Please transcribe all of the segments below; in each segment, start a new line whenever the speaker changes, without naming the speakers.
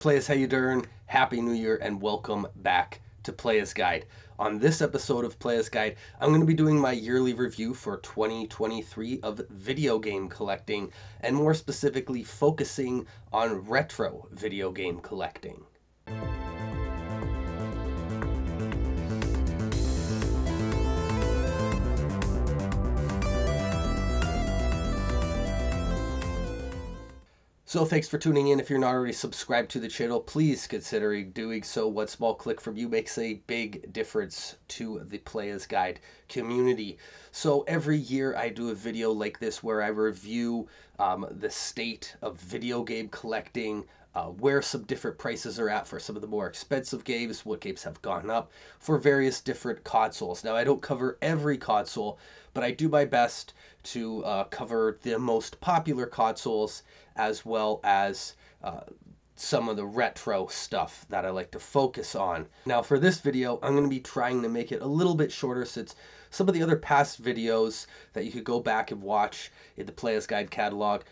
Playas, how you doing? Happy New Year and welcome back to Playas Guide. On this episode of Playas Guide, I'm going to be doing my yearly review for 2023 of video game collecting, and more specifically focusing on retro video game collecting. So thanks for tuning in. If you're not already subscribed to the channel, please consider doing so. One small click from you makes a big difference to the Playas Guide community. So every year I do a video like this where I review the state of video game collecting, where some different prices are at for some of the more expensive games, what games have gone up for various different consoles. Now, I don't cover every console, but I do my best to cover the most popular consoles as well as some of the retro stuff that I like to focus on. Now for this video, I'm going to be trying to make it a little bit shorter, since some of the other past videos that you could go back and watch in the Playas Guide catalog,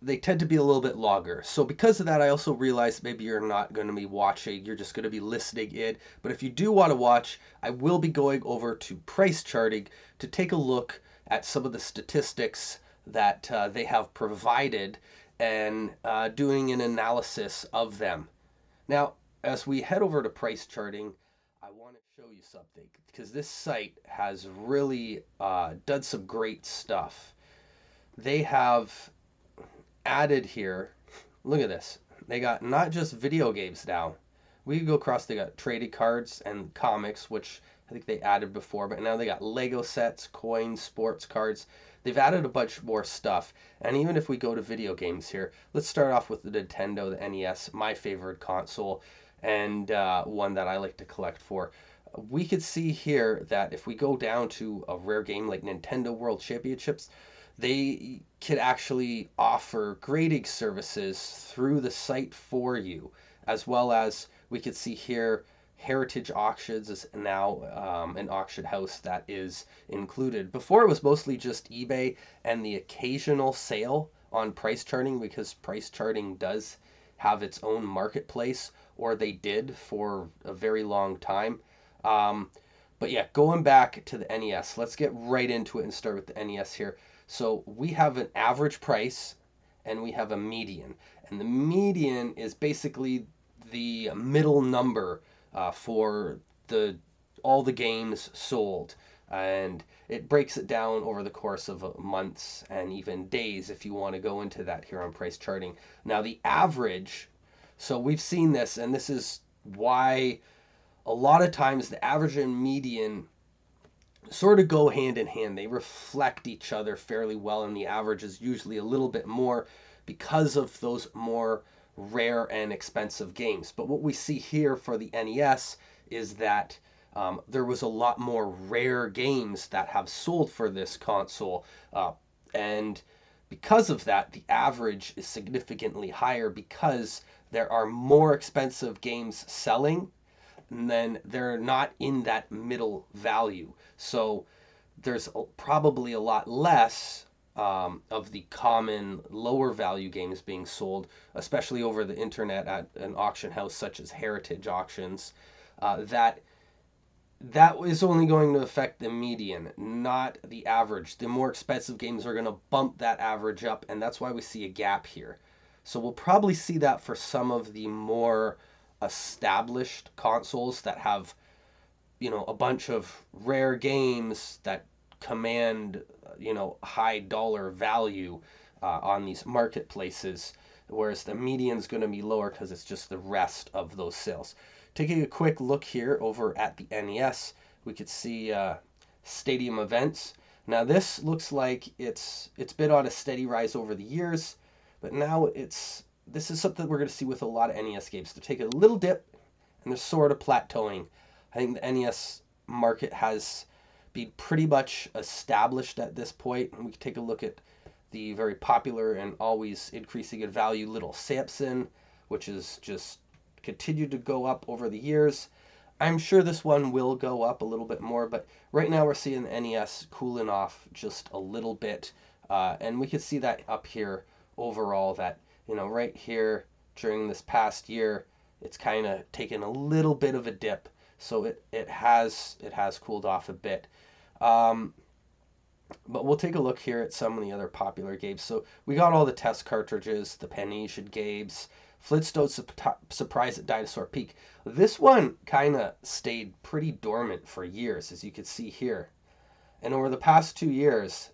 they tend to be a little bit longer. So because of that, I also realized maybe you're not going to be watching, you're just going to be listening in. But if you do want to watch, I will be going over to price charting to take a look at some of the statistics that they have provided and doing an analysis of them. Now, as we head over to price charting, I want to show you something, because this site has really done some great stuff. They have added here, look at this, they got not just video games now. We could go across, they got trading cards and comics, which I think they added before, but now they got Lego sets, coins, sports cards. They've added a bunch more stuff. And even if we go to video games here, let's start off with the Nintendo, the NES, my favorite console, and one that I like to collect for. We could see here that if we go down to a rare game like Nintendo World Championships, they could actually offer grading services through the site for you, as well as we could see here Heritage Auctions is now an auction house that is included. Before, it was mostly just eBay and the occasional sale on price charting, because price charting does have its own marketplace, or they did for a very long time. But yeah, going back to the NES, let's get right into it and start with the NES here. So we have an average price and we have a median. And the median is basically the middle number for all the games sold, and it breaks it down over the course of months and even days if you want to go into that here on price charting. Now the average, so we've seen this, and this is why a lot of times the average and median sort of go hand in hand. They reflect each other fairly well, and the average is usually a little bit more because of those more rare and expensive games. But what we see here for the NES is that there was a lot more rare games that have sold for this console, and because of that, the average is significantly higher, because there are more expensive games selling, and then they're not in that middle value. So there's probably a lot less of the common lower value games being sold, especially over the internet at an auction house such as Heritage Auctions. That is only going to affect the median, not the average. The more expensive games are going to bump that average up, and that's why we see a gap here. So we'll probably see that for some of the more established consoles that have, a bunch of rare games that command, high dollar value on these marketplaces, whereas the median is going to be lower because it's just the rest of those sales. Taking a quick look here over at the NES, we could see stadium events. Now this looks like it's been on a steady rise over the years, but now this is something we're going to see with a lot of NES games. They're taking a little dip and they're sort of plateauing. I think the NES market has been pretty much established at this point. And we can take a look at the very popular and always increasing in value Little Samson, which is just continued to go up over the years. I'm sure this one will go up a little bit more, but right now we're seeing the NES cooling off just a little bit. And we can see that up here overall, that, right here, during this past year, it's kind of taken a little bit of a dip. So it has cooled off a bit. Um, but we'll take a look here at some of the other popular games. So we got all the test cartridges, the Penasian games, Flintstone's Surprise at Dinosaur Peak. This one kind of stayed pretty dormant for years, as you can see here. And over the past 2 years,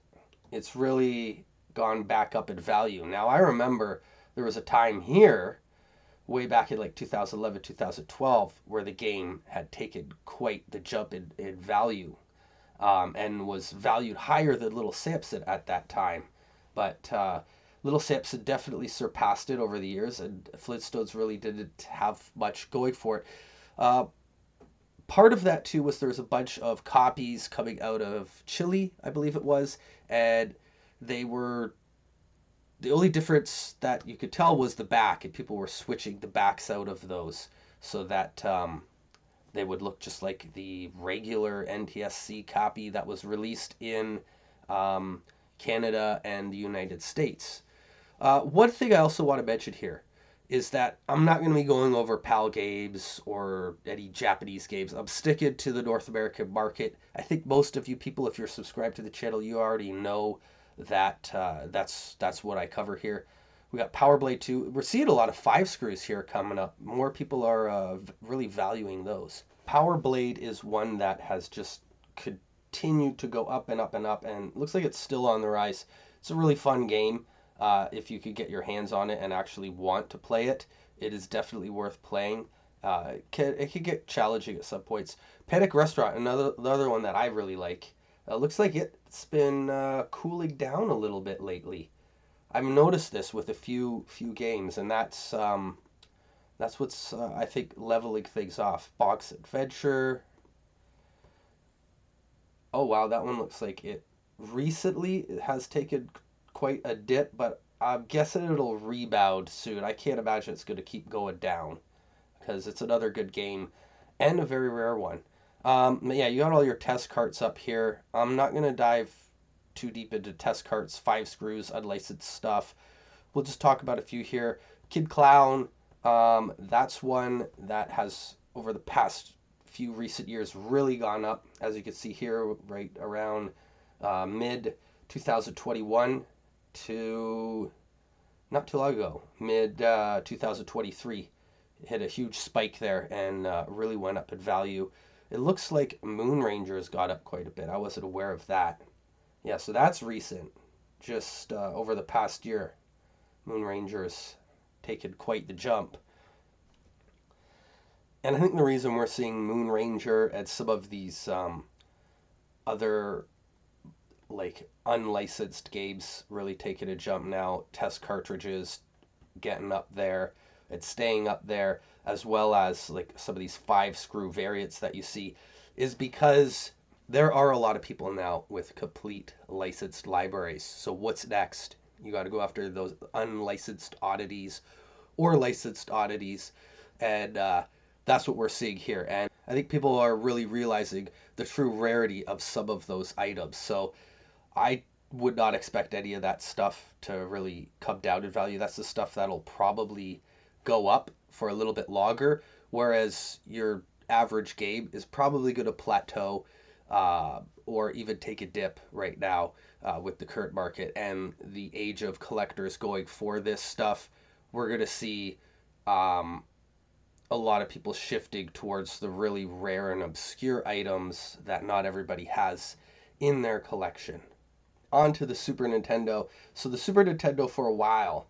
it's really gone back up in value. Now, I remember there was a time here, way back in like 2011, 2012, where the game had taken quite the jump in value, and was valued higher than Little Samson at that time. But Little Samson definitely surpassed it over the years, and Flintstones really didn't have much going for it. Uh, Part of that too was there was a bunch of copies coming out of Chile, I believe it was, and they were the only difference that you could tell was the back, and people were switching the backs out of those so that they would look just like the regular NTSC copy that was released in Canada and the United States. One thing I also want to mention here is that I'm not going to be going over PAL games or any Japanese games. I'm sticking to the North American market. I think most of you people, if you're subscribed to the channel, you already know that that's what I cover here. We got Power Blade 2. We're seeing a lot of 5 screws here coming up. More people are really valuing those. Power Blade is one that has just continued to go up and up and up, and looks like it's still on the rise. It's a really fun game. If you could get your hands on it and actually want to play it, it is definitely worth playing. It could get challenging at some points. Panic Restaurant, another one that I really like. Looks like it's been cooling down a little bit lately. I've noticed this with a few games, and that's what's I think leveling things off. Box Adventure. Oh wow, that one looks like it recently has taken quite a dip, but I'm guessing it'll rebound soon. I can't imagine it's going to keep going down because it's another good game and a very rare one. Yeah, you got all your test carts up here. I'm not going to dive too deep into test carts, 5 screws, unlicensed stuff. We'll just talk about a few here. Kid Clown, that's one that has, over the past few recent years, really gone up. As you can see here, right around mid 2021 to not too long ago, mid 2023, hit a huge spike there and really went up in value. It looks like Moon Rangers got up quite a bit. I wasn't aware of that. Yeah, so that's recent. Just over the past year, Moon Rangers taken quite the jump. And I think the reason we're seeing Moon Ranger and some of these other like unlicensed games really taking a jump now, test cartridges getting up there, it's staying up there, as well as like some of these 5 screw variants that you see, is because there are a lot of people now with complete licensed libraries. So what's next? You got to go after those unlicensed oddities or licensed oddities, and that's what we're seeing here. And I think people are really realizing the true rarity of some of those items. So I would not expect any of that stuff to really come down in value. That's the stuff that'll probably go up for a little bit longer, whereas your average game is probably going to plateau or even take a dip right now with the current market and the age of collectors going for this stuff. We're going to see a lot of people shifting towards the really rare and obscure items that not everybody has in their collection. On to the Super Nintendo. So the Super Nintendo, for a while,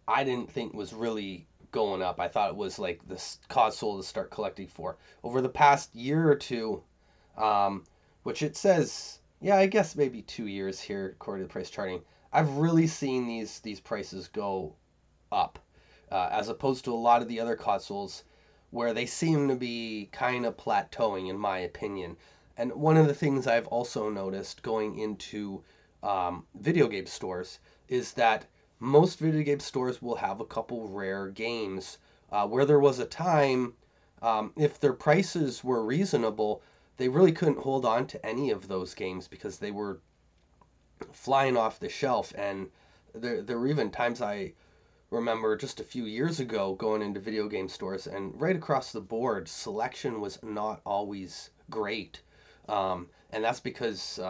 I didn't think was really going up. I thought it was like this console to start collecting for. Over the past year or two, which it says, yeah, I guess maybe 2 years here according to the price charting, I've really seen these prices go up, as opposed to a lot of the other consoles where they seem to be kind of plateauing, in my opinion. And one of the things I've also noticed going into video game stores is that most video game stores will have a couple rare games, where there was a time, if their prices were reasonable, they really couldn't hold on to any of those games because they were flying off the shelf. And there were even times I remember just a few years ago going into video game stores, and right across the board, selection was not always great. And that's because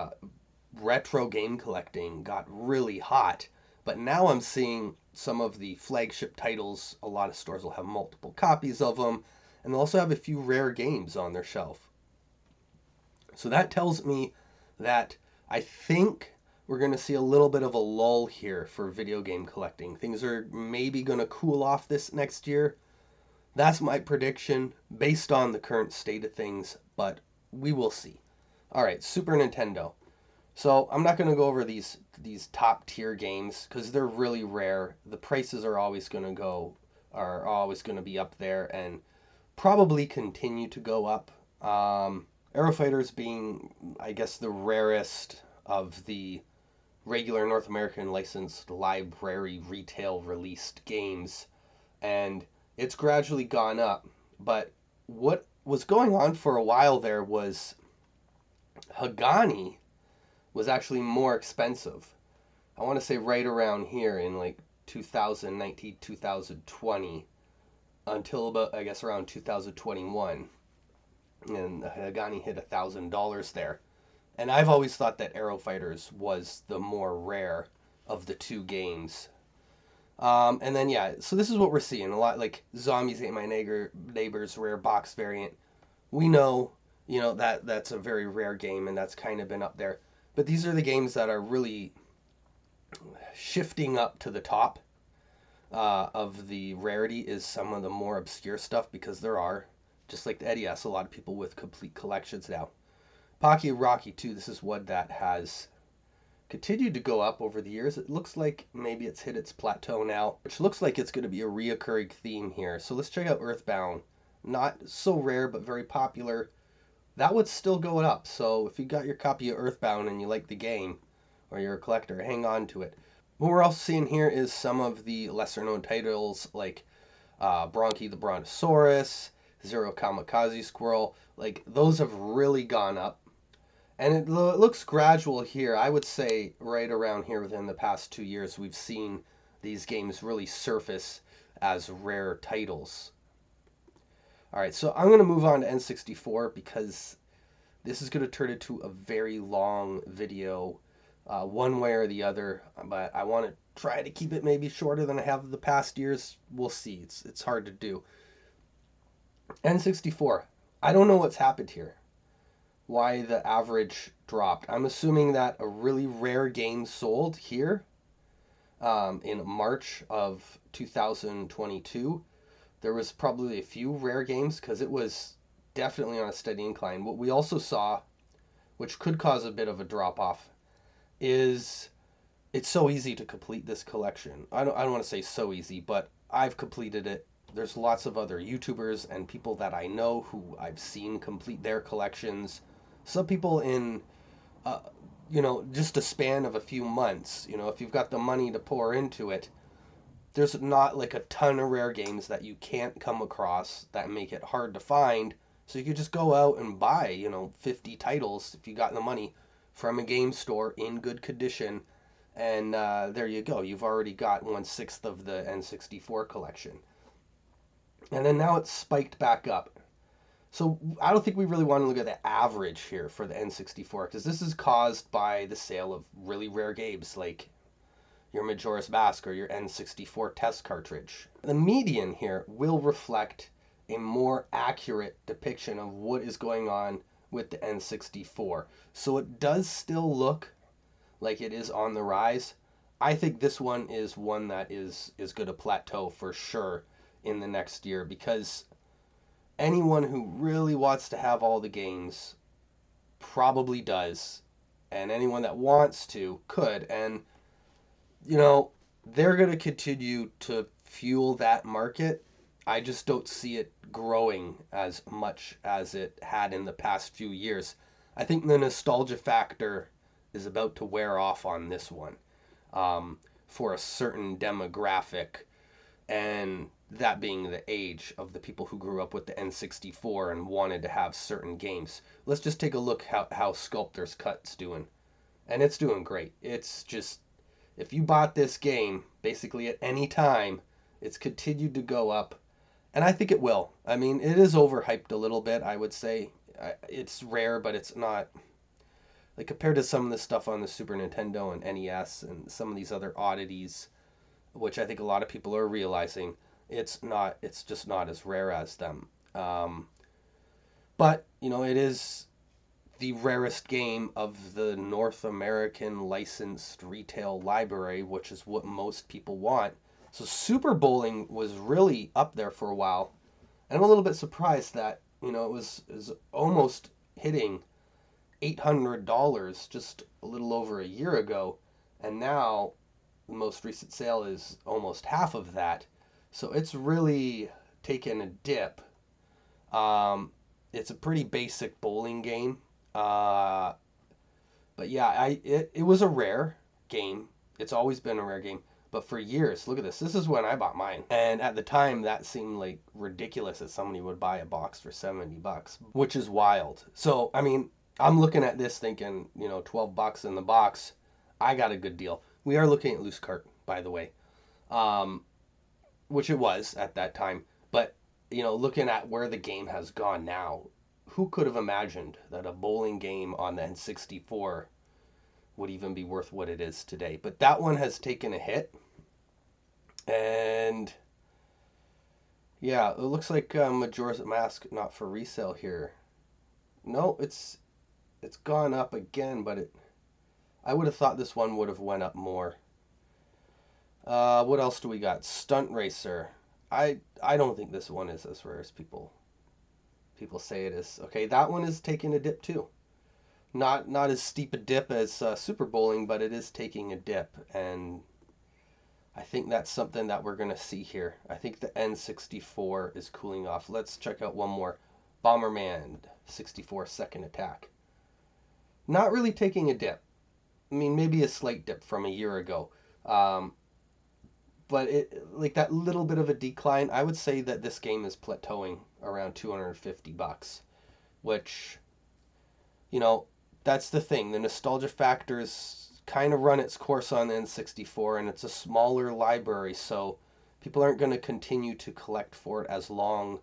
retro game collecting got really hot. But now I'm seeing some of the flagship titles, a lot of stores will have multiple copies of them, and they'll also have a few rare games on their shelf. So that tells me that I think we're going to see a little bit of a lull here for video game collecting. Things are maybe going to cool off this next year. That's my prediction based on the current state of things, but we will see. All right, Super Nintendo. So I'm not going to go over these top tier games because they're really rare. The prices are always going to be up there and probably continue to go up. Aero Fighters being, I guess, the rarest of the regular North American licensed library retail released games, and it's gradually gone up. But what was going on for a while there was Hagani was actually more expensive. I want to say right around here in like 2019, 2020, until about, I guess, around 2021. And Hagani hit $1,000 there. And I've always thought that Aero Fighters was the more rare of the two games. And then, yeah, so this is what we're seeing. A lot like Zombies Ate My Neighbor's rare box variant. We know, that's a very rare game, and that's kind of been up there. But these are the games that are really shifting up to the top of the rarity is some of the more obscure stuff, because there are, just like the NES, a lot of people with complete collections now. Pocky Rocky 2, this is one that has continued to go up over the years. It looks like maybe it's hit its plateau now, which looks like it's going to be a reoccurring theme here. So let's check out Earthbound. Not so rare, but very popular. That one's still going up. So if you got your copy of Earthbound and you like the game, or you're a collector, hang on to it. What we're also seeing here is some of the lesser known titles like Bronchi the Brontosaurus, Zero Kamikaze Squirrel. Like, those have really gone up. And it looks gradual here. I would say right around here within the past 2 years, we've seen these games really surface as rare titles. All right, so I'm going to move on to N64 because this is going to turn into a very long video, one way or the other. But I want to try to keep it maybe shorter than I have the past years. We'll see. It's hard to do. N64. I don't know what's happened here. Why the average dropped. I'm assuming that a really rare game sold here in March of 2022. There was probably a few rare games because it was definitely on a steady incline. What we also saw, which could cause a bit of a drop off, is it's so easy to complete this collection. I don't want to say so easy, but I've completed it. There's lots of other YouTubers and people that I know who I've seen complete their collections. Some people in, just a span of a few months. If you've got the money to pour into it, there's not like a ton of rare games that you can't come across that make it hard to find. So you could just go out and buy, 50 titles if you got the money from a game store in good condition. And there you go. You've already got 1/6 of the N64 collection. And then now it's spiked back up. So I don't think we really want to look at the average here for the N64, because this is caused by the sale of really rare games like your Majora's Mask or your N64 test cartridge. The median here will reflect a more accurate depiction of what is going on with the N64. So it does still look like it is on the rise. I think this one is one that is going to plateau for sure in the next year, because anyone who really wants to have all the games probably does, and anyone that wants to could. And they're going to continue to fuel that market. I just don't see it growing as much as it had in the past few years. I think the nostalgia factor is about to wear off on this one, for a certain demographic, and that being the age of the people who grew up with the N64 and wanted to have certain games. Let's just take a look how Sculptor's Cut's doing. And it's doing great. It's just, if you bought this game basically at any time It's continued to go up, and I think it will. I mean, it is overhyped a little bit, I would say. It's rare, but it's not like compared to some of the stuff on the Super Nintendo and NES and some of these other oddities, which I think a lot of people are realizing. It's not. It's just not as rare as them. But it is the rarest game of the North American licensed retail library, which is what most people want. So Super Bowling was really up there for a while. And I'm a little bit surprised that, it was almost hitting $800 just a little over a year ago. And now the most recent sale is almost half of that. So it's really taken a dip. It's a pretty basic bowling game. Uh, but yeah, it was a rare game. It's always been a rare game. But for years, look at this. This is when I bought mine. And at the time, that seemed like ridiculous that somebody would buy a box for $70, which is wild. So, I mean, I'm looking at this thinking, $12 in the box. I got a good deal. We are looking at loose cart, by the way, which it was at that time. But, looking at where the game has gone now, who could have imagined that a bowling game on the N64 would even be worth what it is today? But that one has taken a hit. And yeah, it looks like Majora's Mask not for resale here. No, it's gone up again, but I would have thought this one would have went up more. What else do we got? Stunt Racer. I don't think this one is as rare as people say it is. Okay, that one is taking a dip too. Not as steep a dip as Super Bowling, but it is taking a dip, and I think that's something that we're going to see here. I think the N64 is cooling off. Let's check out one more. Bomberman 64 Second Attack. Not really taking a dip. I mean, maybe a slight dip from a year ago. But like that little bit of a decline, I would say that this game is plateauing around $250, which, that's the thing. The nostalgia factors kind of run its course on the N64, and it's a smaller library, so people aren't going to continue to collect for it as long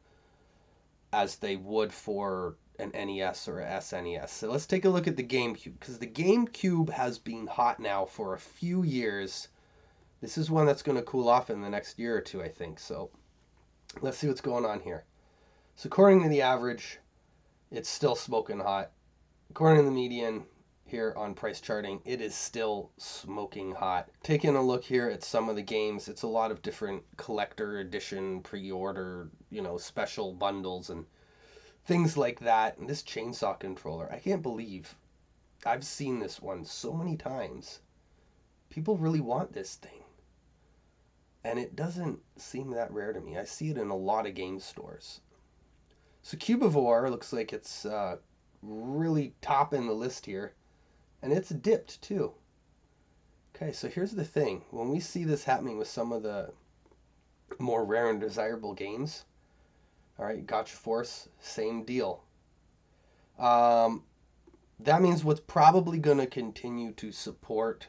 as they would for an NES or a SNES. So let's take a look at the GameCube, because the GameCube has been hot now for a few years. This is one that's going to cool off in the next year or two, I think. So let's see what's going on here. So according to the average, it's still smoking hot. According to the median, here on price charting, it is still smoking hot. Taking a look here at some of the games, it's a lot of different collector edition, pre-order, special bundles and things like that. And this chainsaw controller, I can't believe I've seen this one so many times. People really want this thing. And it doesn't seem that rare to me. I see it in a lot of game stores. So Cubivore looks like it's really topping the list here. And it's dipped too. Okay, so here's the thing. When we see this happening with some of the more rare and desirable games, all right, Gotcha Force, same deal. That means what's probably going to continue to support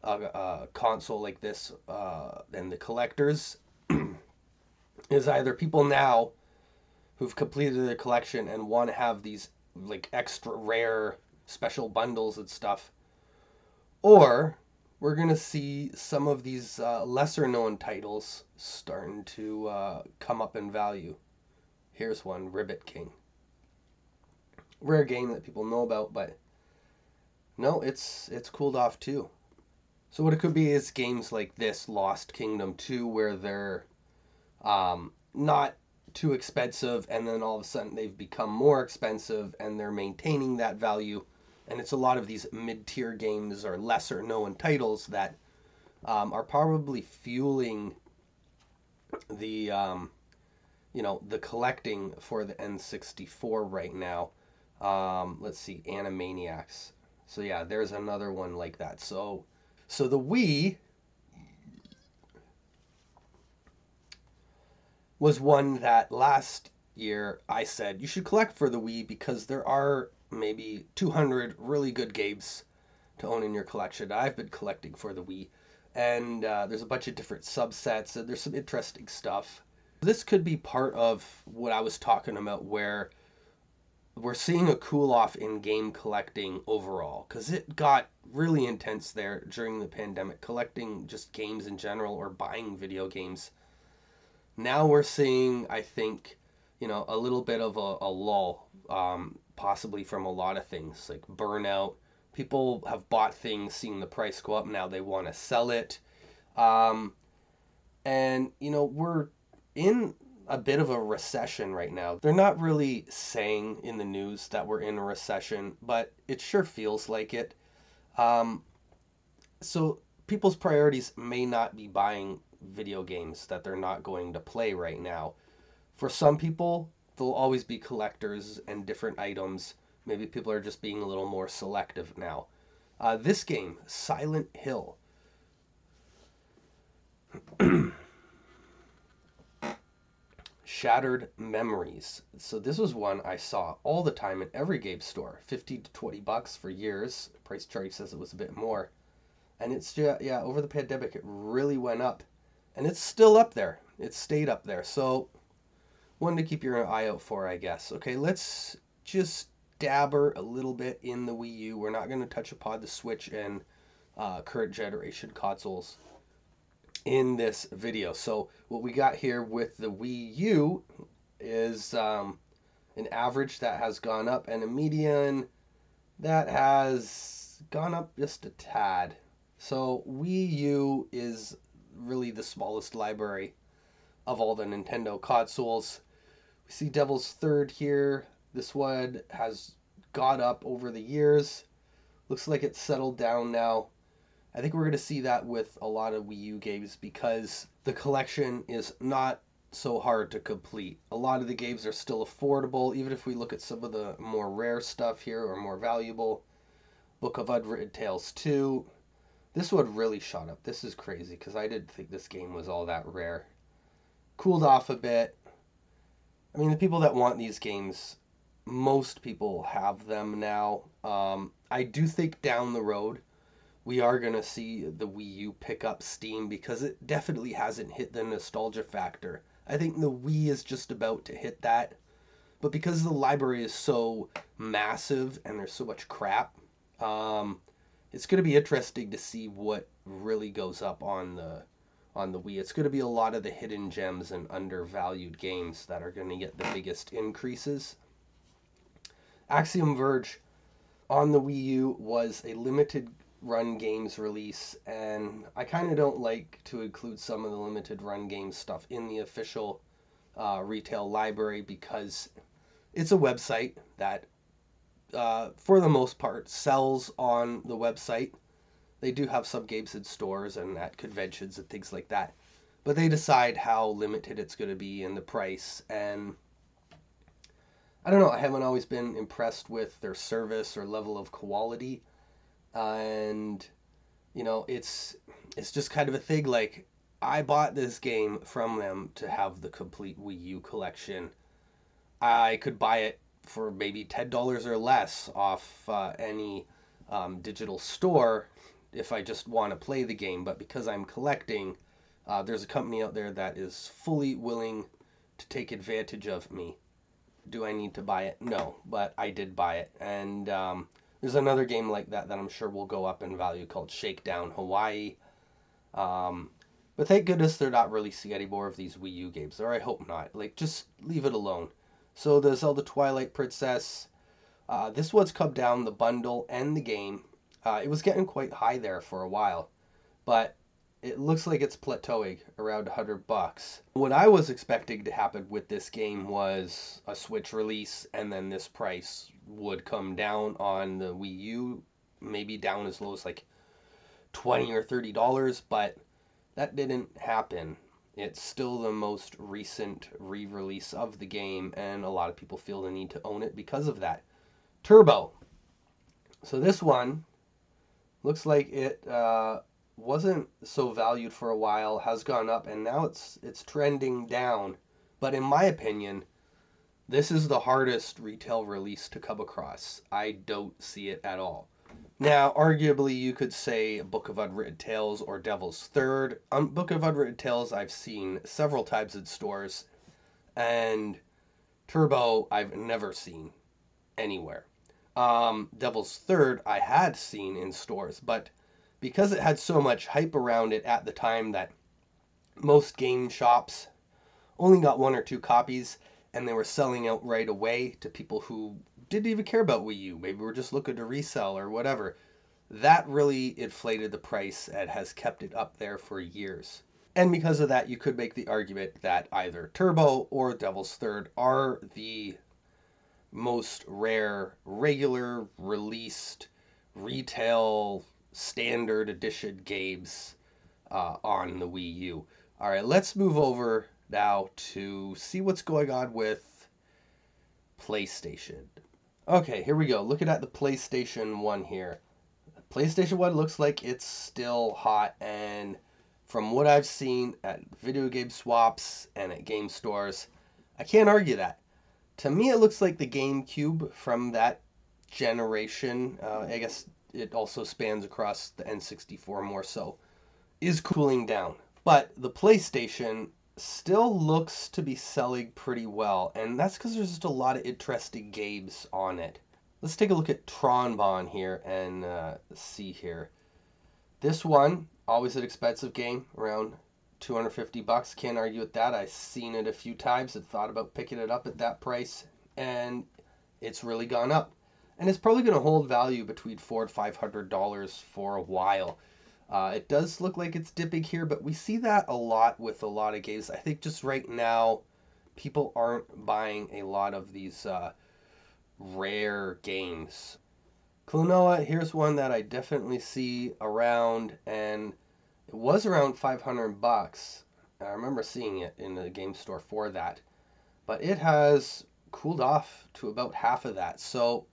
a console like this and the collectors is either people now who've completed their collection and want to have these like extra rare special bundles and stuff, or we're gonna see some of these lesser known titles starting to come up in value. Here's one, Ribbit King. Rare game that people know about, but no, it's cooled off too. So what it could be is games like this, Lost Kingdom 2, where they're not too expensive, and then all of a sudden they've become more expensive, and they're maintaining that value. And it's a lot of these mid-tier games or lesser known titles that are probably fueling the the collecting for the N64 right now. Let's see, Animaniacs. So yeah, there's another one like that. So the Wii was one that last year I said you should collect for the Wii because there are maybe 200 really good games to own in your collection. I've been collecting for the Wii, and there's a bunch of different subsets, and there's some interesting stuff. This could be part of what I was talking about, where we're seeing a cool off in game collecting overall, because it got really intense there during the pandemic, collecting just games in general or buying video games. Now we're seeing, I think, a little bit of a lull, possibly from a lot of things like burnout. People have bought things, seeing the price go up, now they want to sell it. And, we're in a bit of a recession right now. They're not really saying in the news that we're in a recession, but it sure feels like it. So people's priorities may not be buying video games that they're not going to play right now. For some people, there'll always be collectors and different items. Maybe people are just being a little more selective now. This game, Silent Hill. Shattered Memories. So this was one I saw all the time in every game store. 50 to 20 bucks for years. Price chart says it was a bit more. And it's just, yeah, over the pandemic, it really went up. And it's still up there. It stayed up there. So one to keep your eye out for, I guess. Okay, let's just dabber a little bit in the Wii U. We're not going to touch upon the Switch and current generation consoles in this video. So what we got here with the Wii U is an average that has gone up and a median that has gone up just a tad. So Wii U is really the smallest library of all the Nintendo consoles. We see Devil's Third here. This one has got up over the years. Looks like it's settled down now. I think we're going to see that with a lot of Wii U games because the collection is not so hard to complete. A lot of the games are still affordable, even if we look at some of the more rare stuff here or more valuable. Book of Unwritten Tales 2. This one really shot up. This is crazy because I didn't think this game was all that rare. Cooled off a bit. I mean, the people that want these games, most people have them now. I do think down the road, we are going to see the Wii U pick up steam because it definitely hasn't hit the nostalgia factor. I think the Wii is just about to hit that. But because the library is so massive and there's so much crap, it's going to be interesting to see what really goes up on the Wii. It's going to be a lot of the hidden gems and undervalued games that are going to get the biggest increases. Axiom Verge on the Wii U was a limited run games release, and I kind of don't like to include some of the limited run game stuff in the official retail library because it's a website that for the most part sells on the website. They do have some games in stores and at conventions and things like that, but they decide how limited it's going to be and the price. And I don't know, I haven't always been impressed with their service or level of quality. And it's just kind of a thing. Like, I bought this game from them to have the complete Wii U collection. I could buy it for maybe $10 or less off any digital store if I just want to play the game, but because I'm collecting, there's a company out there that is fully willing to take advantage of me. Do I need to buy it? No, but I did buy it. And there's another game like that I'm sure will go up in value called Shakedown Hawaii. But thank goodness they're not releasing any more of these Wii U games, or I hope not. Like, just leave it alone. So the Zelda Twilight Princess, this one's come down, the bundle and the game. It was getting quite high there for a while, but it looks like it's plateauing around $100. What I was expecting to happen with this game was a Switch release, and then this price would come down on the Wii U, maybe down as low as like $20 or $30, but that didn't happen. It's still the most recent re-release of the game, and a lot of people feel the need to own it because of that. Turbo. So this one looks like it wasn't so valued for a while, has gone up, and now it's trending down. But in my opinion, this is the hardest retail release to come across. I don't see it at all. Now, arguably, you could say Book of Unwritten Tales or Devil's Third. Book of Unwritten Tales I've seen several times in stores, and Turbo I've never seen anywhere. Devil's Third I had seen in stores, but because it had so much hype around it at the time that most game shops only got one or two copies, and they were selling out right away to people who didn't even care about Wii U. Maybe were just looking to resell or whatever. That really inflated the price and has kept it up there for years. And because of that, you could make the argument that either Turbo or Devil's Third are the most rare, regular, released, retail, standard edition games on the Wii U. All right, let's move over now to see what's going on with PlayStation. Okay, here we go. Looking at the PlayStation 1 here. PlayStation 1 looks like it's still hot, and from what I've seen at video game swaps and at game stores, I can't argue that. To me, it looks like the GameCube from that generation, I guess it also spans across the N64 more so, is cooling down. But the PlayStation still looks to be selling pretty well, and that's because there's just a lot of interesting games on it. Let's take a look at Tronbon here and see here. This one, always an expensive game, around 250 bucks. Can't argue with that. I've seen it a few times and thought about picking it up at that price, and it's really gone up. And it's probably going to hold value between $400 and $500 for a while. It does look like it's dipping here, but we see that a lot with a lot of games. I think just right now, people aren't buying a lot of these rare games. Klonoa, here's one that I definitely see around, and it was around 500 bucks. I remember seeing it in the game store for that. But it has cooled off to about half of that. So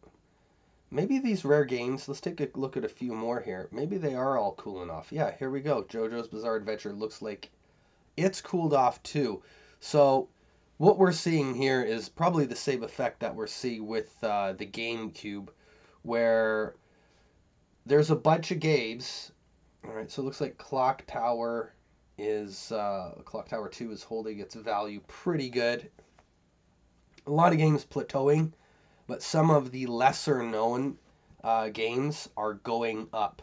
maybe these rare games, let's take a look at a few more here. Maybe they are all cooling off. Yeah, here we go. JoJo's Bizarre Adventure looks like it's cooled off too. So what we're seeing here is probably the same effect that we're seeing with the GameCube, where there's a bunch of games. All right, so it looks like Clock Tower 2 is holding its value pretty good. A lot of games plateauing, but some of the lesser known games are going up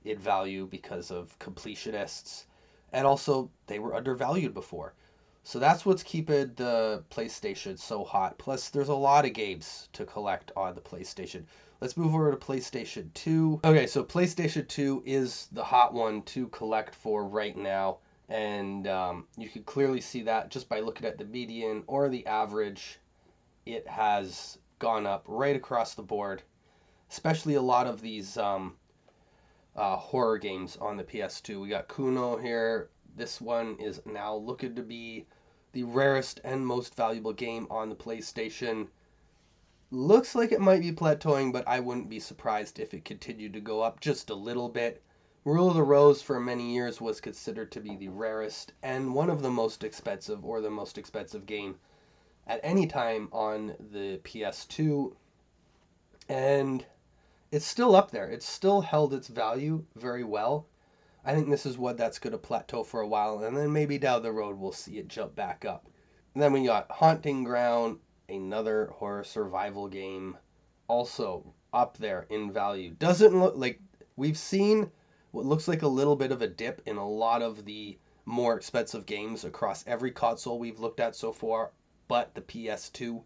in value because of completionists, and also they were undervalued before. So that's what's keeping the PlayStation so hot. Plus, there's a lot of games to collect on the PlayStation. Let's move over to PlayStation 2. Okay, so PlayStation 2 is the hot one to collect for right now. And you can clearly see that just by looking at the median or the average. It has gone up right across the board. Especially a lot of these horror games on the PS2. We got Kuno here. This one is now looking to be the rarest and most valuable game on the PlayStation. Looks like it might be plateauing, but I wouldn't be surprised if it continued to go up just a little bit. Rule of the Rose for many years was considered to be the rarest and one of the most expensive, or the most expensive game at any time on the PS2. And it's still up there. It's still held its value very well. I think this is what that's going to plateau for a while, and then maybe down the road we'll see it jump back up. And then we got Haunting Ground, another horror survival game, also up there in value. Doesn't look like, we've seen what looks like a little bit of a dip in a lot of the more expensive games across every console we've looked at so far, but the PS2.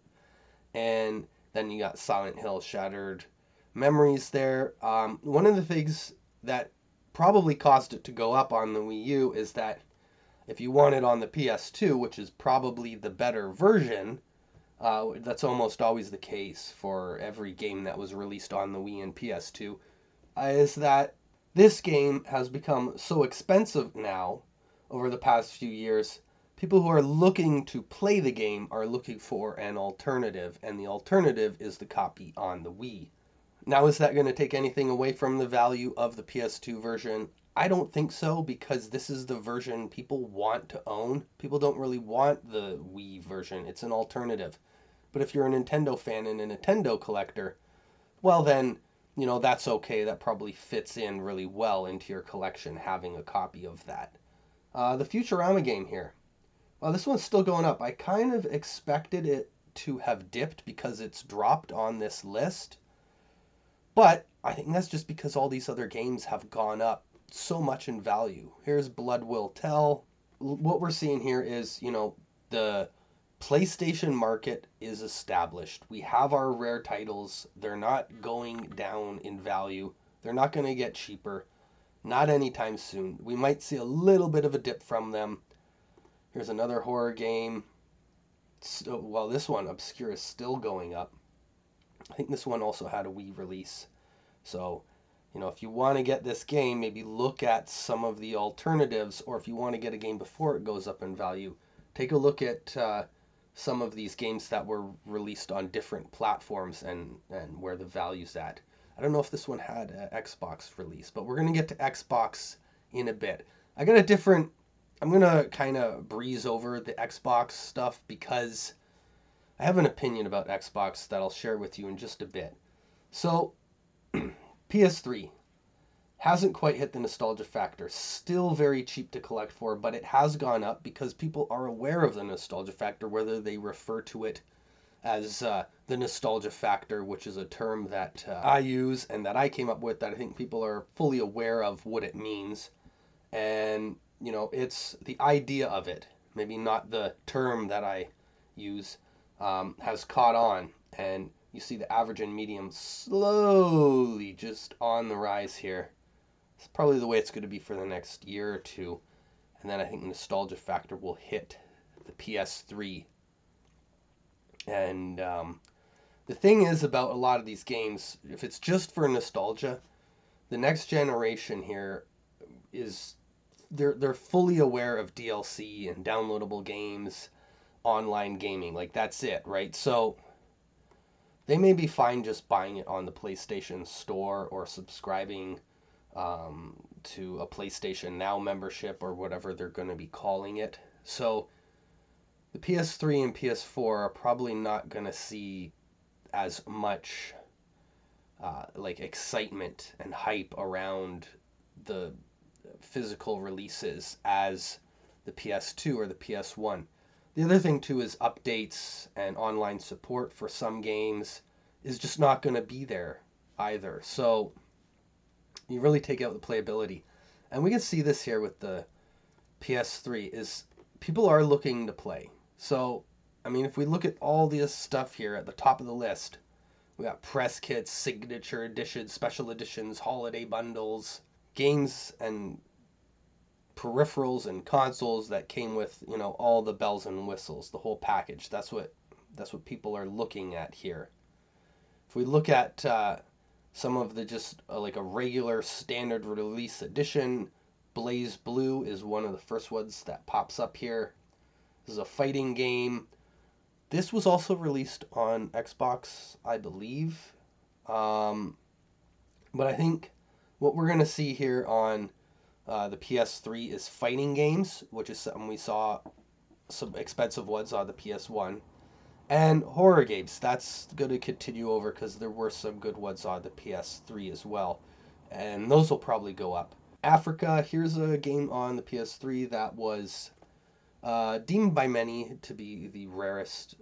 And then you got Silent Hill Shattered Memories there. One of the things that probably caused it to go up on the Wii U is that if you want it on the PS2, which is probably the better version, that's almost always the case for every game that was released on the Wii and PS2, is that this game has become so expensive now over the past few years. People who are looking to play the game are looking for an alternative, and the alternative is the copy on the Wii. Now, is that going to take anything away from the value of the PS2 version? I don't think so, because this is the version people want to own. People don't really want the Wii version. It's an alternative. But if you're a Nintendo fan and a Nintendo collector, well then, you know, that's okay. That probably fits in really well into your collection, having a copy of that. The Futurama game here. Well, this one's still going up. I kind of expected it to have dipped because it's dropped on this list. But I think that's just because all these other games have gone up so much in value. Here's Blood Will Tell. What we're seeing here is, you know, the PlayStation market is established. We have our rare titles. They're not going down in value. They're not going to get cheaper. Not anytime soon. We might see a little bit of a dip from them. Here's another horror game. Well, this one, Obscure, is still going up. I think this one also had a Wii release. So, you know, if you want to get this game, maybe look at some of the alternatives, or if you want to get a game before it goes up in value, take a look at some of these games that were released on different platforms and where the value's at. I don't know if this one had an Xbox release, but we're going to get to Xbox in a bit. I'm going to kind of breeze over the Xbox stuff because I have an opinion about Xbox that I'll share with you in just a bit. So, PS3 hasn't quite hit the nostalgia factor. Still very cheap to collect for, but it has gone up because people are aware of the nostalgia factor, whether they refer to it as the nostalgia factor, which is a term that I use and that I came up with, that I think people are fully aware of what it means. And, you know, it's the idea of it, maybe not the term that I use, has caught on. And you see the average and medium slowly just on the rise here. It's probably the way it's going to be for the next year or two. And then I think the nostalgia factor will hit the PS3. And the thing is about a lot of these games, if it's just for nostalgia, the next generation here is they're fully aware of DLC and downloadable games, online gaming. Like, that's it, right? So they may be fine just buying it on the PlayStation Store or subscribing to a PlayStation Now membership or whatever they're going to be calling it. So the PS3 and PS4 are probably not going to see as much like excitement and hype around the physical releases as the PS2 or the PS1. The other thing too is updates and online support for some games is just not going to be there either. So you really take out the playability. And we can see this here with the PS3 is people are looking to play. So, I mean, if we look at all this stuff here at the top of the list, we got press kits, signature editions, special editions, holiday bundles, games and peripherals and consoles that came with, you know, all the bells and whistles, the whole package. That's what people are looking at here. If we look at some of the just like a regular standard release edition, Blaze Blue is one of the first ones that pops up here. This is a fighting game. This was also released on Xbox, I believe. But I think what we're going to see here on the PS3 is fighting games, which is something we saw some expensive ones on the PS1. And horror games. That's going to continue over because there were some good ones on the PS3 as well. And those will probably go up. Africa, here's a game on the PS3 that was deemed by many to be the rarest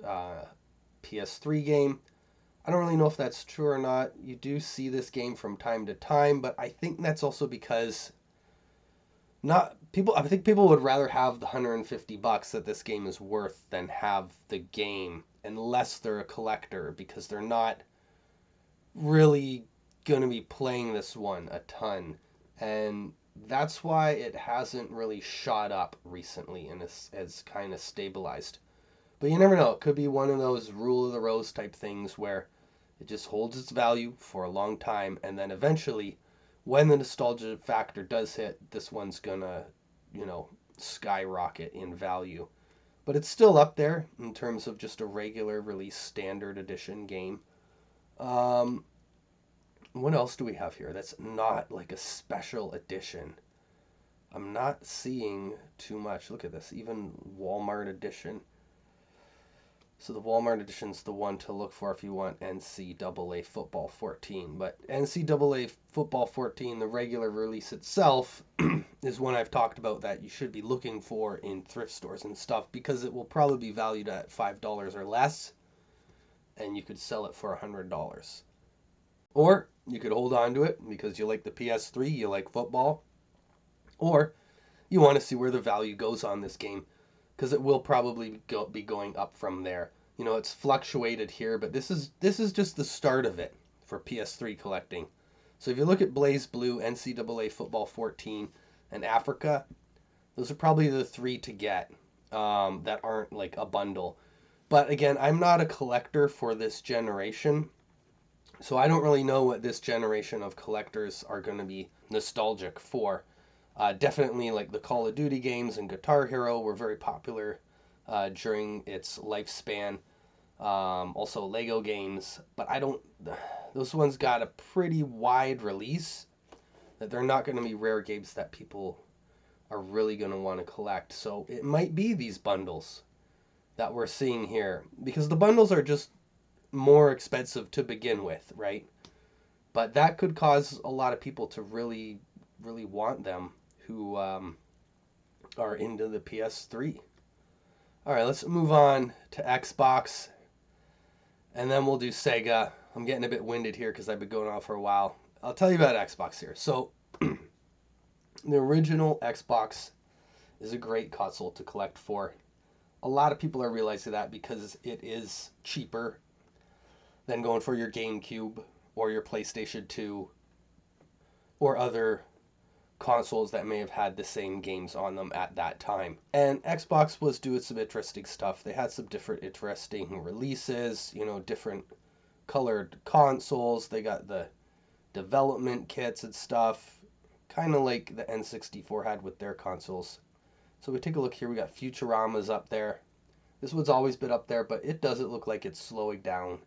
PS3 game. I don't really know if that's true or not. You do see this game from time to time, but I think that's also because I think people would rather have the $150 that this game is worth than have the game, unless they're a collector, because they're not really going to be playing this one a ton. And that's why it hasn't really shot up recently and has kind of stabilized. But you never know. It could be one of those rule of the rose type things where it just holds its value for a long time, and then eventually, when the nostalgia factor does hit, this one's gonna, you know, skyrocket in value. But it's still up there in terms of just a regular release standard edition game. What else do we have here that's not like a special edition? I'm not seeing too much. Look at this, even Walmart edition. So the Walmart edition's the one to look for if you want NCAA Football 14. But NCAA Football 14, the regular release itself, is one I've talked about that you should be looking for in thrift stores and stuff, because it will probably be valued at $5 or less, and you could sell it for $100. Or you could hold on to it because you like the PS3, you like football, or you want to see where the value goes on this game, because it will probably be going up from there. You know, it's fluctuated here, but this is just the start of it for PS3 collecting. So if you look at Blaze Blue, NCAA Football 14, and Africa, those are probably the three to get that aren't like a bundle. But again, I'm not a collector for this generation, so I don't really know what this generation of collectors are going to be nostalgic for. Definitely like the Call of Duty games and Guitar Hero were very popular during its lifespan. Also Lego games, but those ones got a pretty wide release that they're not going to be rare games that people are really going to want to collect. So it might be these bundles that we're seeing here, because the bundles are just more expensive to begin with, right? But that could cause a lot of people to really, really want them who are into the PS3. All right, let's move on to Xbox, and then we'll do Sega. I'm getting a bit winded here because I've been going on for a while. I'll tell you about Xbox here. So, the original Xbox is a great console to collect for. A lot of people are realizing that because it is cheaper than going for your GameCube or your PlayStation 2 or other consoles that may have had the same games on them at that time. And Xbox was doing some interesting stuff. They had some different interesting releases, you know, different colored consoles. They got the development kits and stuff, kind of like the N64 had with their consoles. So we take a look here. We got Futurama's up there. This one's always been up there, but it doesn't look like it's slowing down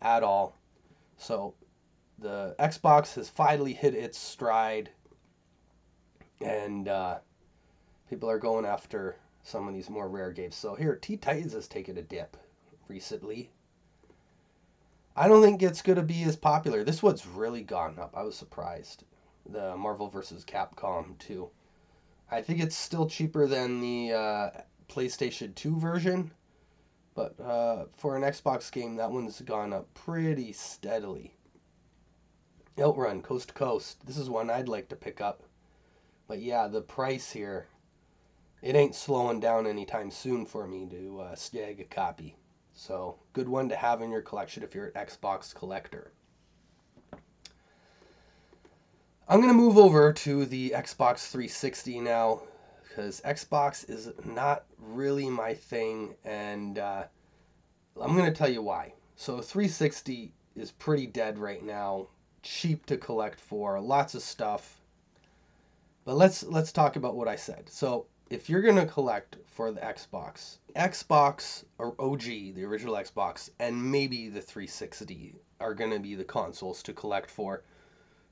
at all. So the Xbox has finally hit its stride, and people are going after some of these more rare games. So here, T-Titans has taken a dip recently. I don't think it's going to be as popular. This one's really gone up. I was surprised. The Marvel vs. Capcom 2. I think it's still cheaper than the PlayStation 2 version, but for an Xbox game, that one's gone up pretty steadily. Outrun, Coast to Coast. This is one I'd like to pick up. But yeah, the price here, it ain't slowing down anytime soon for me to snag a copy. So, good one to have in your collection if you're an Xbox collector. I'm going to move over to the Xbox 360 now, because Xbox is not really my thing, and I'm going to tell you why. So 360 is pretty dead right now, cheap to collect for, lots of stuff. But let's talk about what I said. So if you're going to collect for the Xbox or OG, the original Xbox, and maybe the 360 are going to be the consoles to collect for.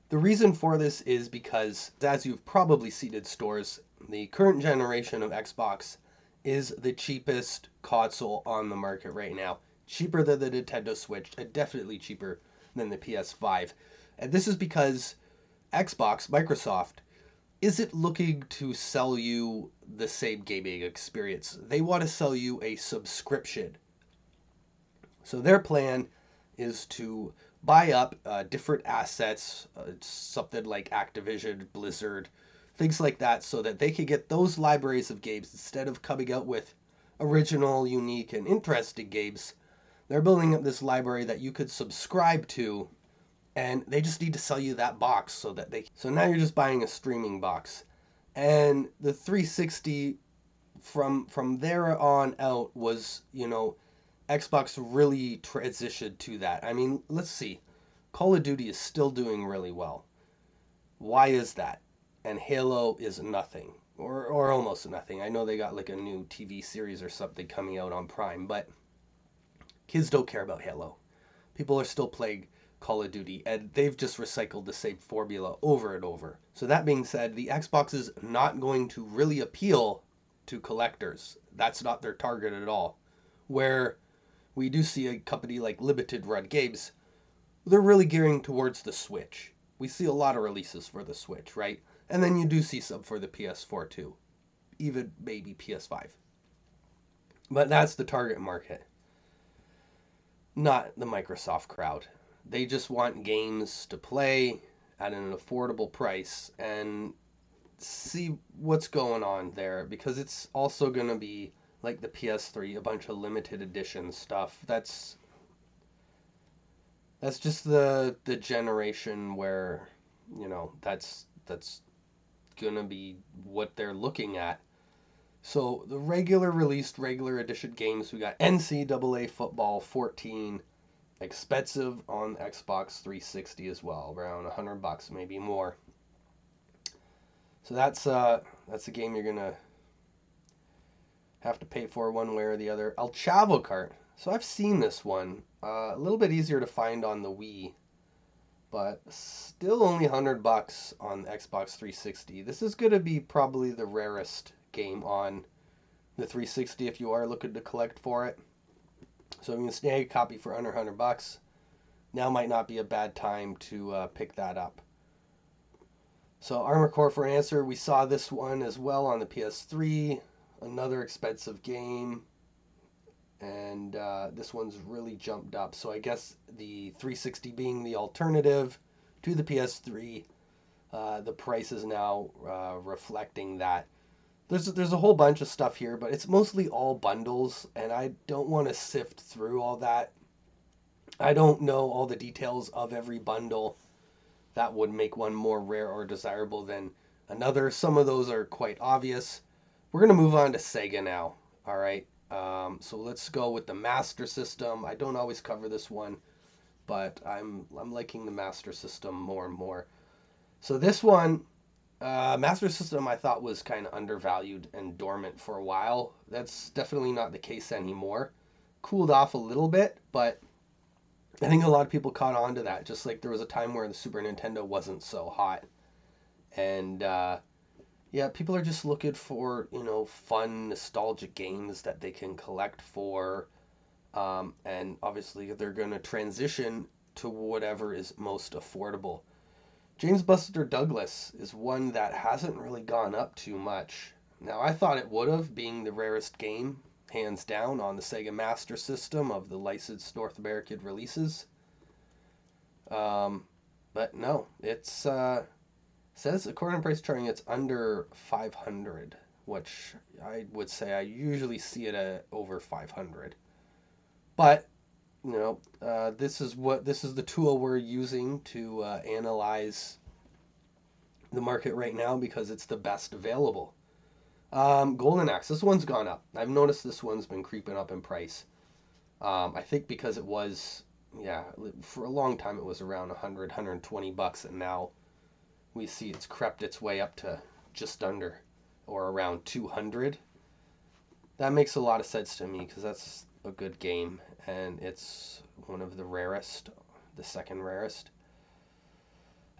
The reason for this is because, as you've probably seen in stores, the current generation of Xbox is the cheapest console on the market right now. Cheaper than the Nintendo Switch, and definitely cheaper than the PS5. And this is because Xbox, Microsoft, isn't looking to sell you the same gaming experience. They want to sell you a subscription. So their plan is to buy up different assets, something like Activision, Blizzard, things like that, so that they can get those libraries of games. Instead of coming out with original, unique, and interesting games, they're building up this library that you could subscribe to, and they just need to sell you that box so now you're just buying a streaming box. And the 360 from there on out was, you know, Xbox really transitioned to that. I mean, let's see. Call of Duty is still doing really well. Why is that? And Halo is nothing. Or almost nothing. I know they got like a new TV series or something coming out on Prime, but kids don't care about Halo. People are still playing Call of Duty, and they've just recycled the same formula over and over. So that being said, the Xbox is not going to really appeal to collectors. That's not their target at all. Where we do see a company like Limited Run Games, they're really gearing towards the Switch. We see a lot of releases for the Switch, right? And then you do see some for the PS4 too, even maybe PS5. But that's the target market, not the Microsoft crowd. They just want games to play at an affordable price and see what's going on there, because it's also going to be like the PS3, a bunch of limited edition stuff. That's just the generation where, that's going to be what they're looking at. So the regular edition games, we got NCAA Football 14, expensive on Xbox 360 as well, around $100, maybe more. So that's a game you're gonna have to pay for one way or the other. El Chavo Kart. So I've seen this one. A little bit easier to find on the Wii, but still only $100 on Xbox 360. This is gonna be probably the rarest game on the 360 if you are looking to collect for it. So if you can snag a copy for under $100, now might not be a bad time to pick that up. So Armored Core for answer, we saw this one as well on the PS3, another expensive game, and this one's really jumped up. So I guess the 360 being the alternative to the PS3, the price is now reflecting that. There's a whole bunch of stuff here, but it's mostly all bundles, and I don't want to sift through all that. I don't know all the details of every bundle that would make one more rare or desirable than another. Some of those are quite obvious. We're going to move on to Sega now. All right. So let's go with the Master System. I don't always cover this one, but I'm liking the Master System more and more. So this one, Master System, I thought was kind of undervalued and dormant for a while. That's definitely not the case anymore. Cooled off a little bit, but I think a lot of people caught on to that, just like there was a time where the Super Nintendo wasn't so hot. And yeah, people are just looking for, fun, nostalgic games that they can collect for. And obviously they're going to transition to whatever is most affordable. James Buster Douglas is one that hasn't really gone up too much. Now, I thought it would have, being the rarest game, hands down, on the Sega Master System of the licensed North American releases. But no, it's says according to price charting it's under 500, which I would say I usually see it at over 500. But this is the tool we're using to analyze the market right now because it's the best available. Golden Axe, this one's gone up. I've noticed this one's been creeping up in price. I think because it was, for a long time it was around $120, and now we see it's crept its way up to just under or around 200. That makes a lot of sense to me because that's a good game, and it's one of the rarest, the second rarest.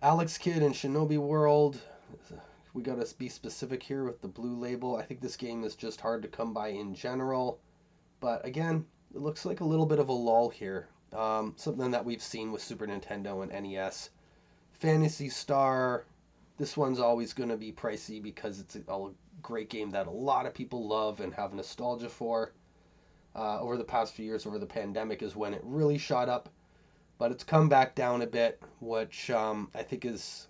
Alex Kidd and Shinobi World. We gotta be specific here with the blue label. I think this game is just hard to come by in general, but again, it looks like a little bit of a lull here. Something that we've seen with Super Nintendo and NES. Phantasy Star. This one's always going to be pricey because it's a great game that a lot of people love and have nostalgia for. Over the past few years, over the pandemic, is when it really shot up. But it's come back down a bit, which I think is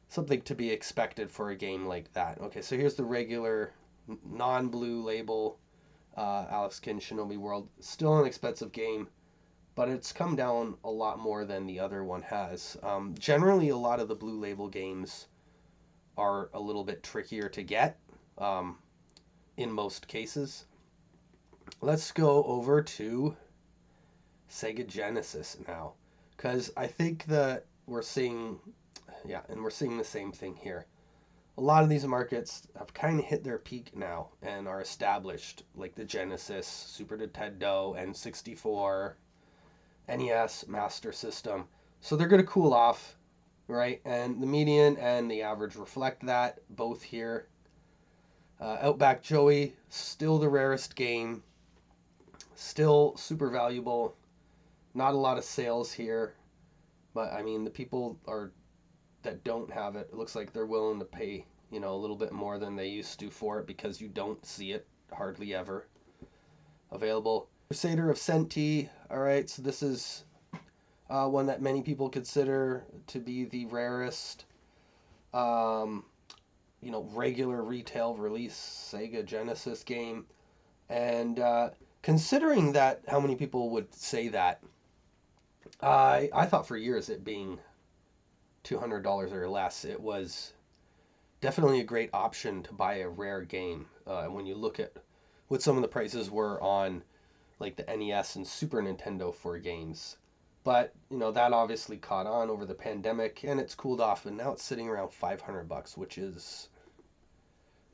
something to be expected for a game like that. Okay, so here's the regular non-blue label Alex Kidd Shinobi World. Still an expensive game, but it's come down a lot more than the other one has. Generally, a lot of the blue label games are a little bit trickier to get in most cases. Let's go over to Sega Genesis now, because I think that we're seeing the same thing here. A lot of these markets have kind of hit their peak now and are established, like the Genesis, Super Nintendo, N64, NES Master System. So they're going to cool off, right? And the median and the average reflect that, both here. Outback Joey, still the rarest game. Still super valuable. Not a lot of sales here, but I mean the people are that don't have it. It looks like they're willing to pay, a little bit more than they used to for it because you don't see it hardly ever available. Crusader of Senti. All right, so this is one that many people consider to be the rarest, um, regular retail release Sega Genesis game. And considering that, how many people would say that, I thought for years it being $200 or less, it was definitely a great option to buy a rare game. And when you look at what some of the prices were on like the NES and Super Nintendo for games. But, that obviously caught on over the pandemic and it's cooled off, and now it's sitting around $500, which is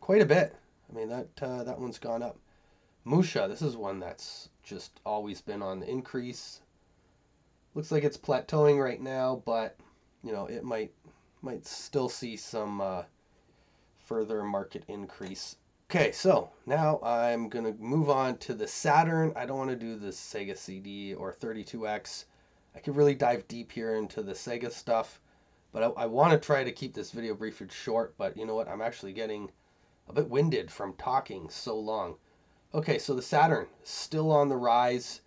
quite a bit. I mean, that one's gone up. Musha, this is one that's just always been on the increase. Looks like it's plateauing right now, but it might still see some further market increase. Okay, so now I'm gonna move on to the Saturn. I don't want to do the Sega CD or 32X. I could really dive deep here into the Sega stuff, but I want to try to keep this video brief and short. But you know what? I'm actually getting a bit winded from talking so long. Okay, so the Saturn still on the rise.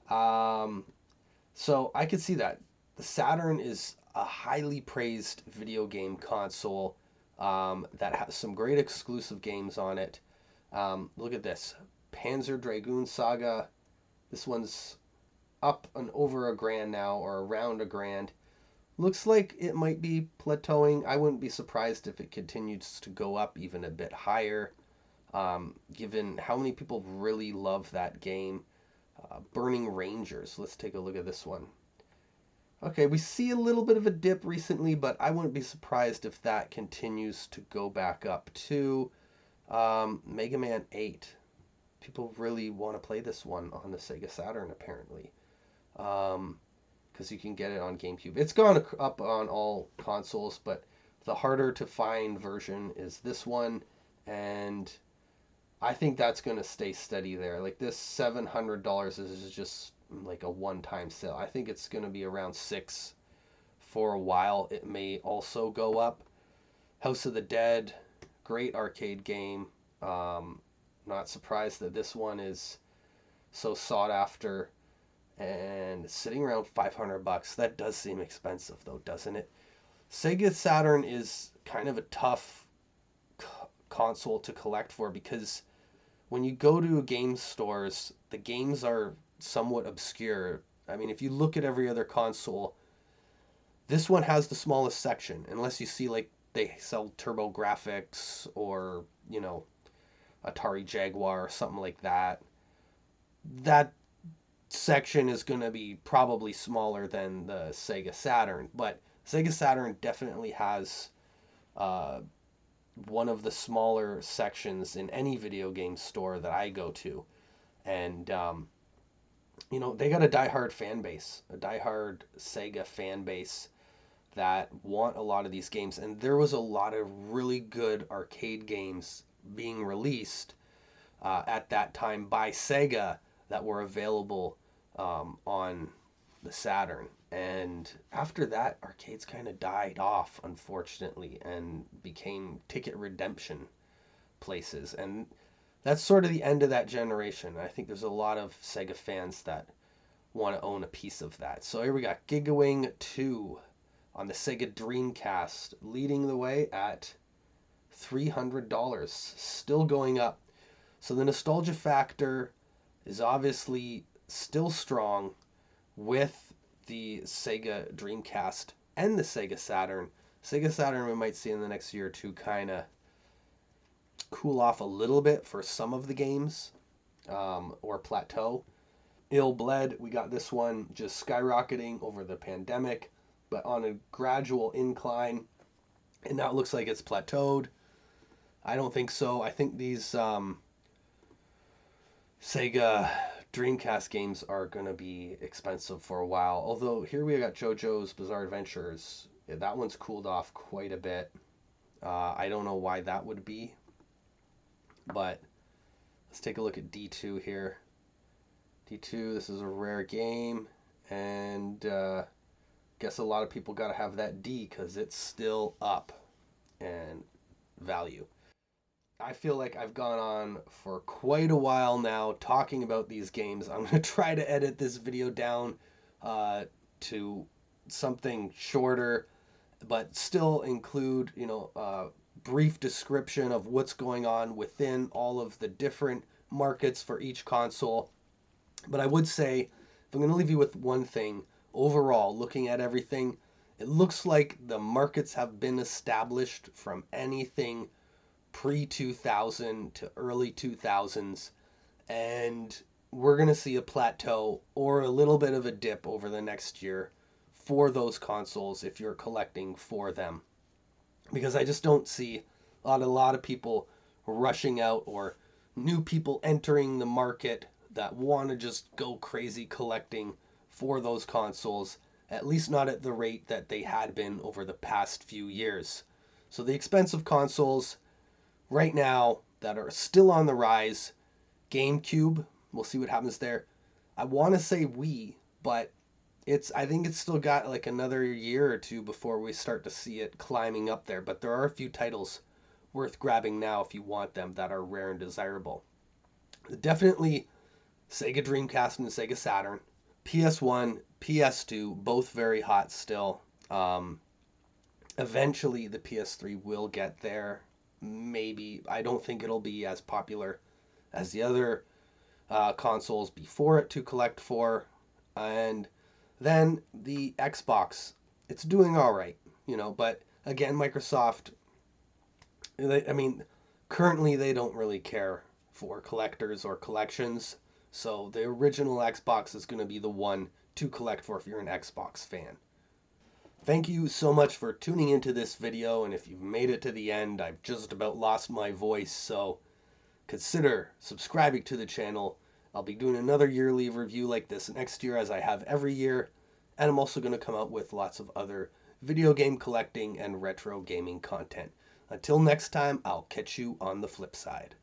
So I could see that the Saturn is a highly praised video game console that has some great exclusive games on it. Look at this, Panzer Dragoon Saga. This one's up and over $1,000 now, or around $1,000. Looks like it might be plateauing. I wouldn't be surprised if it continues to go up even a bit higher, given how many people really love that game. Burning Rangers. Let's take a look at this one. Okay, we see a little bit of a dip recently, but I wouldn't be surprised if that continues to go back up too. Mega Man 8. People really want to play this one on the Sega Saturn, apparently. Because you can get it on GameCube. It's gone up on all consoles, but the harder to find version is this one, and I think that's going to stay steady there. Like this $700 is just like a one-time sale. I think it's going to be around $600 for a while. It may also go up. House of the Dead, great arcade game. Not surprised that this one is so sought after, and sitting around $500. That does seem expensive though, doesn't it? Sega Saturn is kind of a tough console to collect for, because when you go to game stores, the games are somewhat obscure. I mean, if you look at every other console, this one has the smallest section, unless you see like they sell TurboGrafx or, Atari Jaguar or something like that. That section is going to be probably smaller than the Sega Saturn, but Sega Saturn definitely has one of the smaller sections in any video game store that I go to. And, they got a diehard fan base, a diehard Sega fan base that want a lot of these games. And there was a lot of really good arcade games being released at that time by Sega that were available on the Saturn. And after that, arcades kind of died off, unfortunately, and became ticket redemption places. And that's sort of the end of that generation. I think there's a lot of Sega fans that want to own a piece of that. So here we got Gigawing 2 on the Sega Dreamcast, leading the way at $300, still going up. So the nostalgia factor is obviously still strong with the Sega Dreamcast and the Sega Saturn. Sega Saturn we might see in the next year or two kind of cool off a little bit for some of the games, or plateau. Ill Bled, we got this one just skyrocketing over the pandemic, but on a gradual incline, and now it looks like it's plateaued. I don't think so. I think these Sega Dreamcast games are going to be expensive for a while. Although here we got JoJo's Bizarre Adventures. Yeah, that one's cooled off quite a bit. I don't know why that would be. But let's take a look at D2 here. D2, this is a rare game, and guess a lot of people got to have that D because it's still up in value. I feel like I've gone on for quite a while now talking about these games. I'm going to try to edit this video down to something shorter, but still include, brief description of what's going on within all of the different markets for each console. But I would say, if I'm going to leave you with one thing, overall, looking at everything, it looks like the markets have been established from anything pre-2000 to early 2000s, and we're going to see a plateau or a little bit of a dip over the next year for those consoles if you're collecting for them. Because I just don't see a lot of people rushing out or new people entering the market that want to just go crazy collecting for those consoles, at least not at the rate that they had been over the past few years. So the expensive consoles right now that are still on the rise, GameCube, we'll see what happens there. I want to say Wii, but I think it's still got like another year or two before we start to see it climbing up there. But there are a few titles worth grabbing now if you want them that are rare and desirable. Definitely Sega Dreamcast and Sega Saturn, PS1, PS2, both very hot still. Eventually the PS3 will get there. Maybe. I don't think it'll be as popular as the other consoles before it to collect for. And then the Xbox, it's doing all right, but again, Microsoft, currently they don't really care for collectors or collections. So the original Xbox is going to be the one to collect for if you're an Xbox fan. Thank you so much for tuning into this video, and if you've made it to the end, I've just about lost my voice, so consider subscribing to the channel. I'll be doing another yearly review like this next year as I have every year, and I'm also going to come out with lots of other video game collecting and retro gaming content. Until next time, I'll catch you on the flip side.